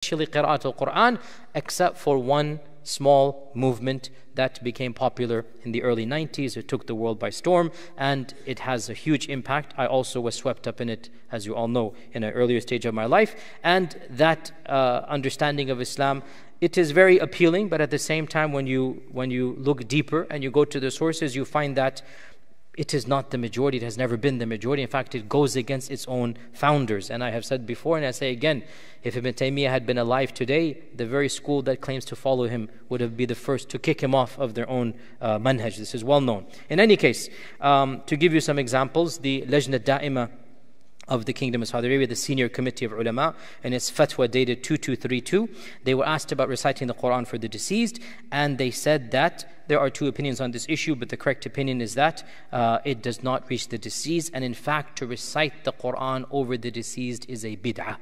Qira'at al-Quran, except for one small movement that became popular in the early 90s. It took the world by storm, and it has a huge impact. I also was swept up in it, as you all know, in an earlier stage of my life. And that understanding of Islam, it is very appealing, but at the same time, when you look deeper and you go to the sources, you find that it is not the majority. It has never been the majority. In fact, it goes against its own founders. And I have said before, and I say again, if Ibn Teymiyye had been alive today, the very school that claims to follow him would have been the first to kick him off of their own manhaj. This is well known. In any case, to give you some examples, the Lajna Da'ima of the Kingdom of Saudi Arabia, the Senior Committee of Ulama, and its fatwa dated 2232, they were asked about reciting the Quran for the deceased, and they said that there are two opinions on this issue, but the correct opinion is that it does not reach the deceased, and in fact, to recite the Quran over the deceased is a bid'ah.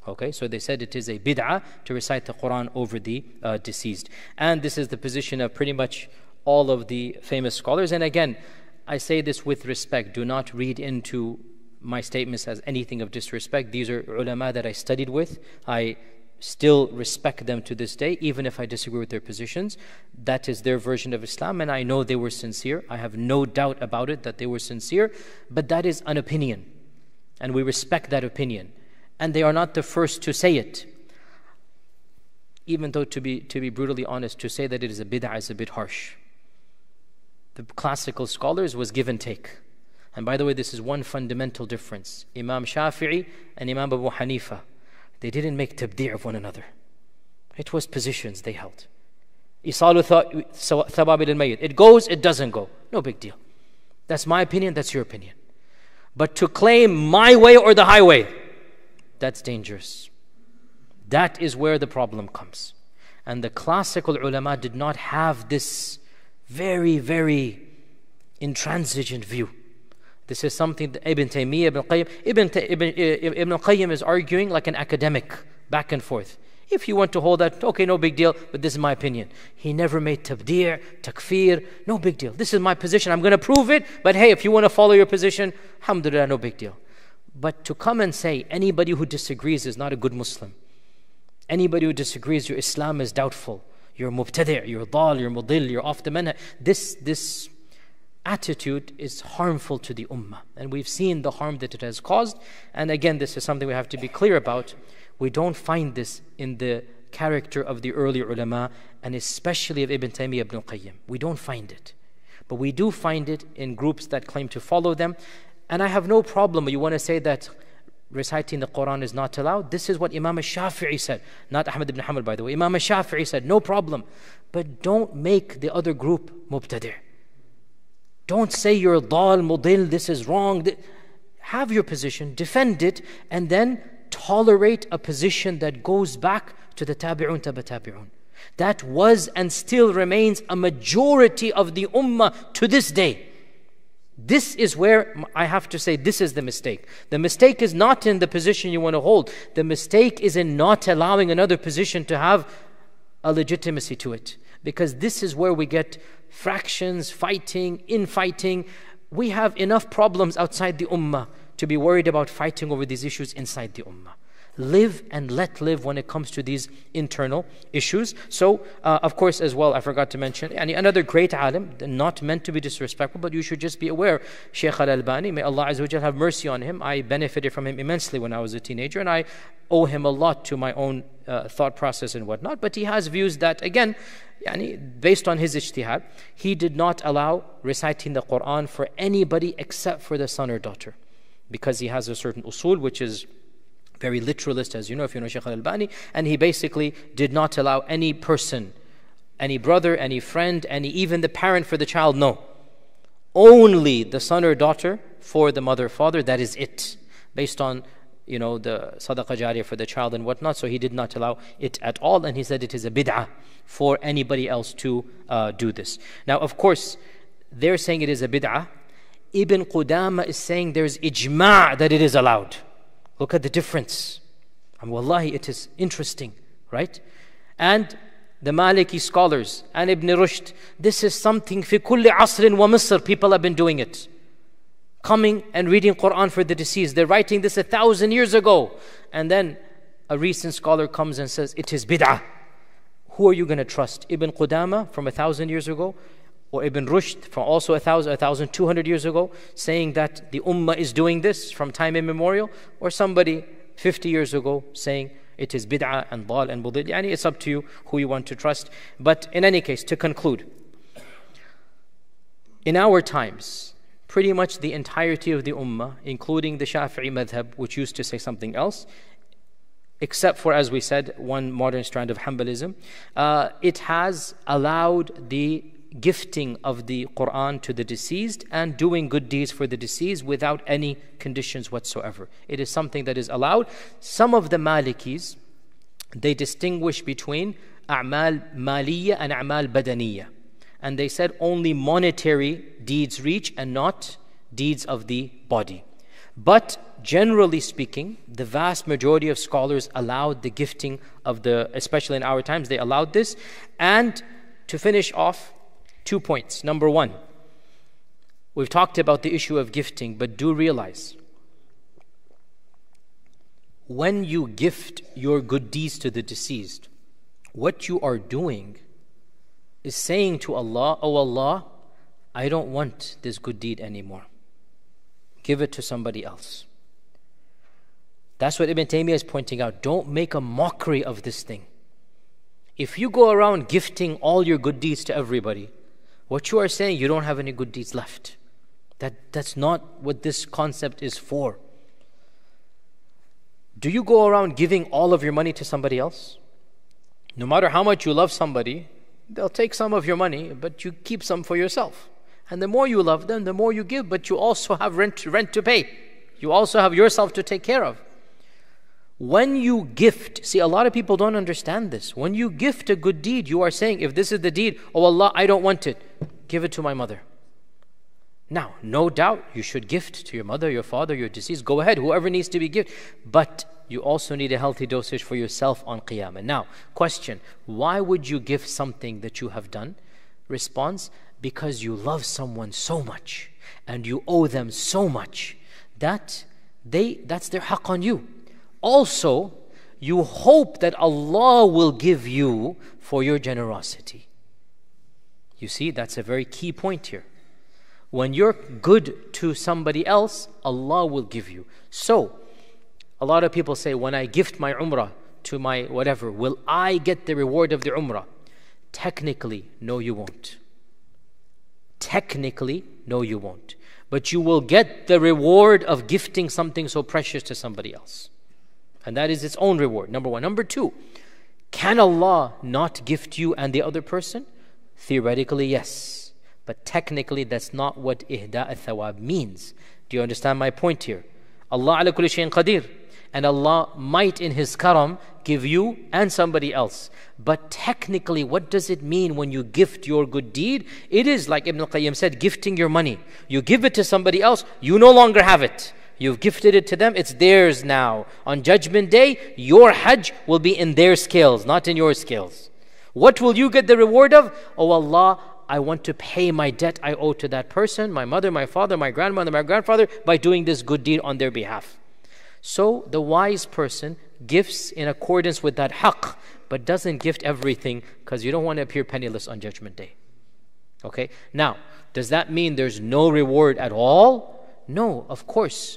Okay, so they said it is a bid'ah to recite the Quran over the deceased. And this is the position of pretty much all of the famous scholars. And again, I say this with respect. Do not read into my statements as anything of disrespect. These are ulama that I studied with. I still respect them to this day, even if I disagree with their positions. That is their version of Islam, and I know they were sincere. I have no doubt about it that they were sincere, but that is an opinion, and we respect that opinion. And they are not the first to say it. Even though, to be brutally honest, to say that it is a bid'ah is a bit harsh. The classical scholars was give and take. And by the way, this is one fundamental difference. Imam Shafi'i and Imam Abu Hanifa, they didn't make tabdi' of one another. It was positions they held. Isalu thawabil al-mayyit. It goes, it doesn't go. No big deal. That's my opinion, that's your opinion. But to claim my way or the highway, that's dangerous. That is where the problem comes. And the classical ulama did not have this very, very intransigent view. This is something that Ibn Teymiyye, Ibn Qayyim is arguing like an academic, back and forth. If you want to hold that, okay, no big deal, but this is my opinion. He never made tabdi', takfir, no big deal. This is my position, I'm going to prove it, but hey, if you want to follow your position, alhamdulillah, no big deal. But to come and say anybody who disagrees is not a good Muslim. Anybody who disagrees, your Islam is doubtful. You're mubtadi', you're dal, you're mudil, you're off the manhaj. This attitude is harmful to the ummah, and we've seen the harm that it has caused. And again, this is something we have to be clear about. We don't find this in the character of the early ulama, and especially of Ibn Taymiyyah, Ibn Qayyim. We don't find it, but we do find it in groups that claim to follow them. And I have no problem. You want to say that reciting the Quran is not allowed? This is what Imam al-Shafi'i said, not Ahmad ibn Hanbal, by the way. Imam al-Shafi'i said, no problem, but don't make the other group mubtadi'. Don't say you're dal, mudil, this is wrong. Have your position, defend it, and then tolerate a position that goes back to the tabi'un, tabi'un. That was and still remains a majority of the ummah to this day. This is where I have to say this is the mistake. The mistake is not in the position you want to hold. The mistake is in not allowing another position to have a legitimacy to it. Because this is where we get fractions, fighting, infighting. We have enough problems outside the ummah to be worried about fighting over these issues inside the ummah. Live and let live when it comes to these internal issues. So, of course, as well, I forgot to mention, another great alim, not meant to be disrespectful, but you should just be aware, Shaykh al-Albani, may Allah Azza wa Jal have mercy on him. I benefited from him immensely when I was a teenager, and I owe him a lot to my own thought process and whatnot. But he has views that, again, based on his ijtihad, he did not allow reciting the Quran for anybody except for the son or daughter, because he has a certain usul, which is very literalist, as you know, if you know Shaykh al-Albani, and he basically did not allow any person, any brother, any friend, even the parent for the child, no. Only the son or daughter for the mother or father, that is it. Based on, the sadaqah jariyah for the child and whatnot, so he did not allow it at all, and he said it is a bid'ah for anybody else to do this. Now, of course, they're saying it is a bid'ah. Ibn Qudama is saying there's ijma' that it is allowed. Look at the difference. And wallahi, it is interesting, right? And the Maliki scholars and Ibn Rushd, this is something fi kulli asrin wa Misr, people have been doing it. Coming and reading Quran for the deceased. They're writing this 1,000 years ago. And then a recent scholar comes and says, it is bid'ah, who are you going to trust? Ibn Qudama from 1,000 years ago, or Ibn Rushd from also 1,200 years ago, saying that the ummah is doing this from time immemorial, or somebody 50 years ago saying it is bid'ah and dal and budil. Yani it's up to you who you want to trust. But in any case, to conclude, in our times, pretty much the entirety of the ummah, including the Shafi'i madhab, which used to say something else, except for, as we said, one modern strand of Hanbalism, it has allowed the gifting of the Quran to the deceased and doing good deeds for the deceased without any conditions whatsoever. It is something that is allowed. Some of the Malikis, they distinguish between a'mal maliyya and a'mal badaniyya. And they said only monetary deeds reach and not deeds of the body. But generally speaking, the vast majority of scholars allowed the gifting of especially in our times, they allowed this. And to finish off, 2 points. Number one, we've talked about the issue of gifting, but do realize, when you gift your good deeds to the deceased, what you are doing is saying to Allah, oh Allah, I don't want this good deed anymore. Give it to somebody else. That's what Ibn Teymiyye is pointing out. Don't make a mockery of this thing. If you go around gifting all your good deeds to everybody, what you are saying, you don't have any good deeds left. That's not what this concept is for. Do you go around giving all of your money to somebody else? No matter how much you love somebody, they'll take some of your money, but you keep some for yourself. And the more you love them, the more you give, but you also have rent to pay. You also have yourself to take care of. When you gift, see, a lot of people don't understand this. When you gift a good deed, you are saying, if this is the deed, oh Allah, I don't want it. Give it to my mother. Now, no doubt, you should gift to your mother, your father, your deceased. Go ahead, whoever needs to be gifted. But you also need a healthy dosage for yourself on Qiyamah. Now, question, why would you gift something that you have done? Response, because you love someone so much and you owe them so much that that's their haqq on you. Also, you hope that Allah will give you for your generosity. You see, that's a very key point here. When you're good to somebody else, Allah will give you. So, a lot of people say, when I gift my umrah to my whatever, will I get the reward of the umrah? Technically, no, you won't. Technically, no, you won't. But you will get the reward of gifting something so precious to somebody else. And that is its own reward, number one. Number two, can Allah not gift you and the other person? Theoretically, yes. But technically, that's not what ihda' al-thawab means. Do you understand my point here? Allah ala kulli shayin qadir. And Allah might in His karam give you and somebody else. But technically, what does it mean when you gift your good deed? It is, like Ibn al-Qayyim said, gifting your money. You give it to somebody else, you no longer have it. You've gifted it to them, it's theirs now. On Judgment Day, your hajj will be in their scales, not in your scales. What will you get the reward of? Oh Allah, I want to pay my debt I owe to that person, my mother, my father, my grandmother, my grandfather, by doing this good deed on their behalf. So the wise person gifts in accordance with that haqq, but doesn't gift everything because you don't want to appear penniless on Judgment Day. Okay? Now, does that mean there's no reward at all? No, of course.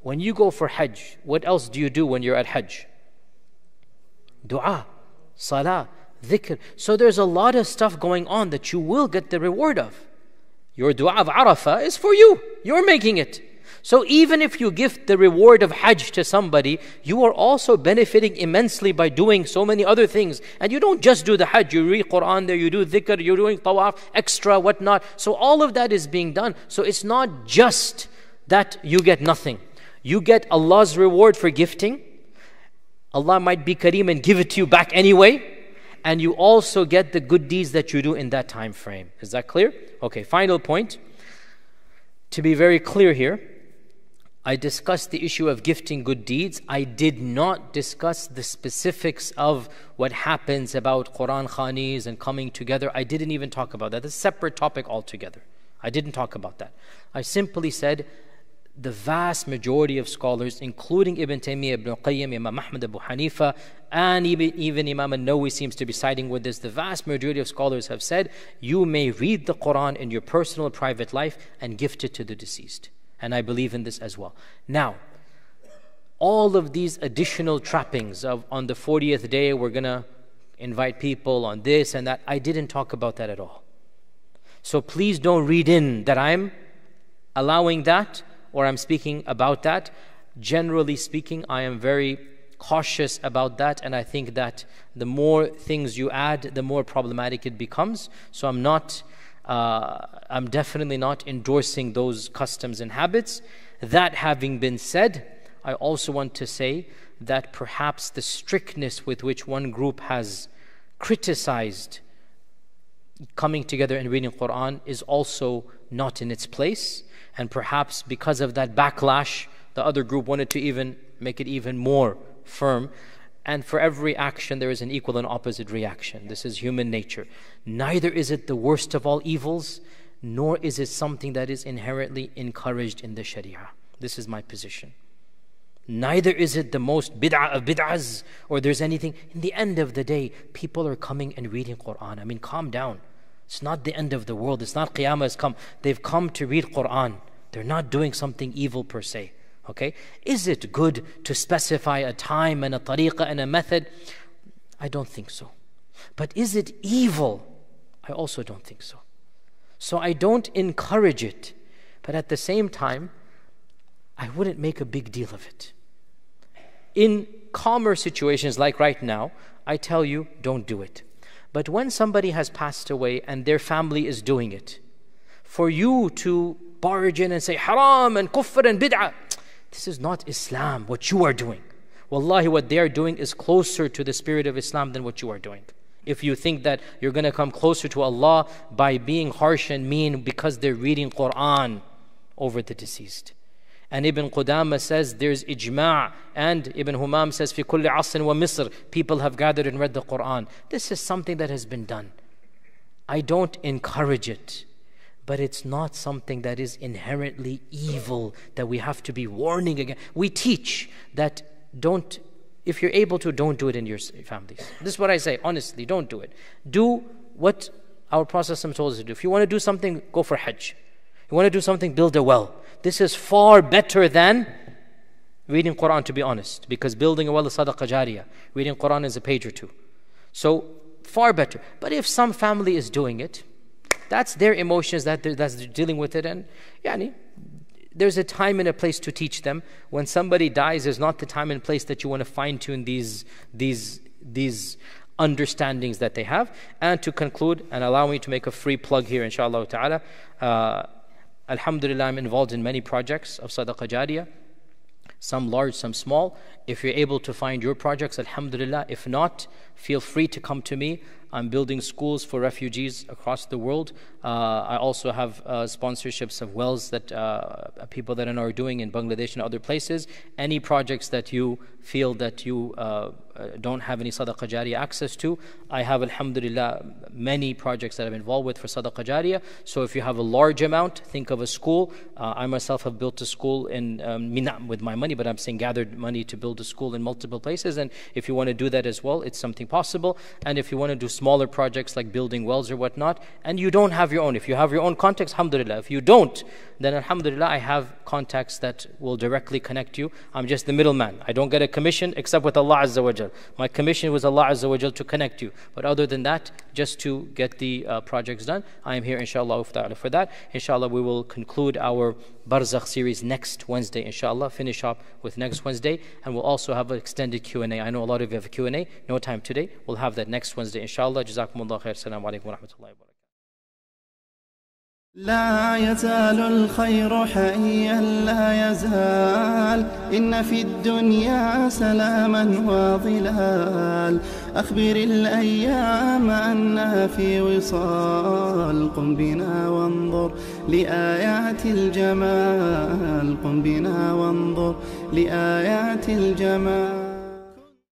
When you go for hajj, what else do you do when you're at hajj? Dua, salah, dhikr. So there's a lot of stuff going on that you will get the reward of. Your dua of Arafah is for you. You're making it. So even if you gift the reward of hajj to somebody, you are also benefiting immensely by doing so many other things. And you don't just do the hajj, you read Quran there, you do dhikr, you're doing tawaf, extra, whatnot. So all of that is being done. So it's not just that you get nothing. You get Allah's reward for gifting. Allah might be Kareem and give it to you back anyway. And you also get the good deeds that you do in that time frame. Is that clear? Okay, final point. To be very clear here, I discussed the issue of gifting good deeds. I did not discuss the specifics of what happens about Quran Khanis and coming together. I didn't even talk about that. That's a separate topic altogether. I didn't talk about that. I simply said the vast majority of scholars, including Ibn Teymiyye, Ibn Qayyim, Imam Ahmad, Abu Hanifa, and even Imam al-Nawawi seems to be siding with this. The vast majority of scholars have said, you may read the Quran in your personal private life and gift it to the deceased. And I believe in this as well. Now, all of these additional trappings of on the 40th day, we're going to invite people on this and that, I didn't talk about that at all. So please don't read in that I'm allowing that or I'm speaking about that. Generally speaking, I am very cautious about that, and I think that the more things you add, the more problematic it becomes. So I'm definitely not endorsing those customs and habits. That having been said, I also want to say that perhaps the strictness with which one group has criticized coming together and reading Quran is also not in its place. And perhaps because of that backlash, the other group wanted to even make it even more firm. And for every action, there is an equal and opposite reaction. This is human nature. Neither is it the worst of all evils, nor is it something that is inherently encouraged in the Sharia. This is my position. Neither is it the most bid'ah of bid'ahs, or there's anything. In the end of the day, people are coming and reading Quran. I mean, calm down. It's not the end of the world. It's not Qiyamah has come. They've come to read Quran. They're not doing something evil per se. Okay? Is it good to specify a time and a tariqah and a method? I don't think so. But is it evil? I also don't think so. So I don't encourage it. But at the same time, I wouldn't make a big deal of it. In calmer situations like right now, I tell you, don't do it. But when somebody has passed away and their family is doing it, for you to barge in and say haram and kufr and bid'ah, this is not Islam, what you are doing. Wallahi, what they are doing is closer to the spirit of Islam than what you are doing. If you think that you're going to come closer to Allah by being harsh and mean because they're reading Quran over the deceased. And Ibn Qudama says there's ijma', and Ibn Humam says fi kulli asr wa misr, people have gathered and read the Quran. This is something that has been done. I don't encourage it, but it's not something that is inherently evil that we have to be warning against. We teach that don't, if you're able to, don't do it in your families. This is what I say, honestly, don't do it. Do what our Prophet told us to do. If you want to do something, go for Hajj. You want to do something, build a well. This is far better than reading Quran, to be honest, because building a well is sadaqah jariyah. Reading Quran is a page or two. So, far better. But if some family is doing it, that's their emotions, that's dealing with it, and there's a time and a place to teach them. When somebody dies, there's not the time and place that you want to fine-tune these understandings that they have. And to conclude, and allow me to make a free plug here, inshallah ta'ala, alhamdulillah, I'm involved in many projects of sadaqah jariyah, some large, some small. If you're able to find your projects, alhamdulillah. If not, feel free to come to me. I'm building schools for refugees across the world. I also have sponsorships of wells that people that are doing in Bangladesh and other places. Any projects that you feel that you don't have any sadaqah jariyah access to, I have, alhamdulillah, many projects that I'm involved with for sadaqah jariyah. So if you have a large amount, think of a school. I myself have built a school in Mina with my money, but I'm saying gathered money to build a school in multiple places. And if you want to do that as well, it's something possible. And if you want to do smaller projects like building wells or whatnot, and you don't have your own, if you have your own contacts, alhamdulillah. If you don't, then alhamdulillah, I have contacts that will directly connect you. I'm just the middleman. I don't get a commission except with Allah Azza wa Jal. My commission was Allah Azza wa Jal to connect you. But other than that, just to get the projects done, I am here inshallah for that. Inshallah, we will conclude our Berzah series next Wednesday, inshallah. Finish up with next Wednesday, and we'll also have an extended Q&A. I know a lot of you have a Q&A. No time today. We'll have that next Wednesday, inshallah. Jazakumullah khair. Assalamu alaikum wa rahmatullahi wa barakatuh. لا يزال الخير حيا لا يزال إن في الدنيا سلاما وظلال أخبر الأيام أنها في وصال قم بنا وانظر لآيات الجمال قم بنا وانظر لآيات الجمال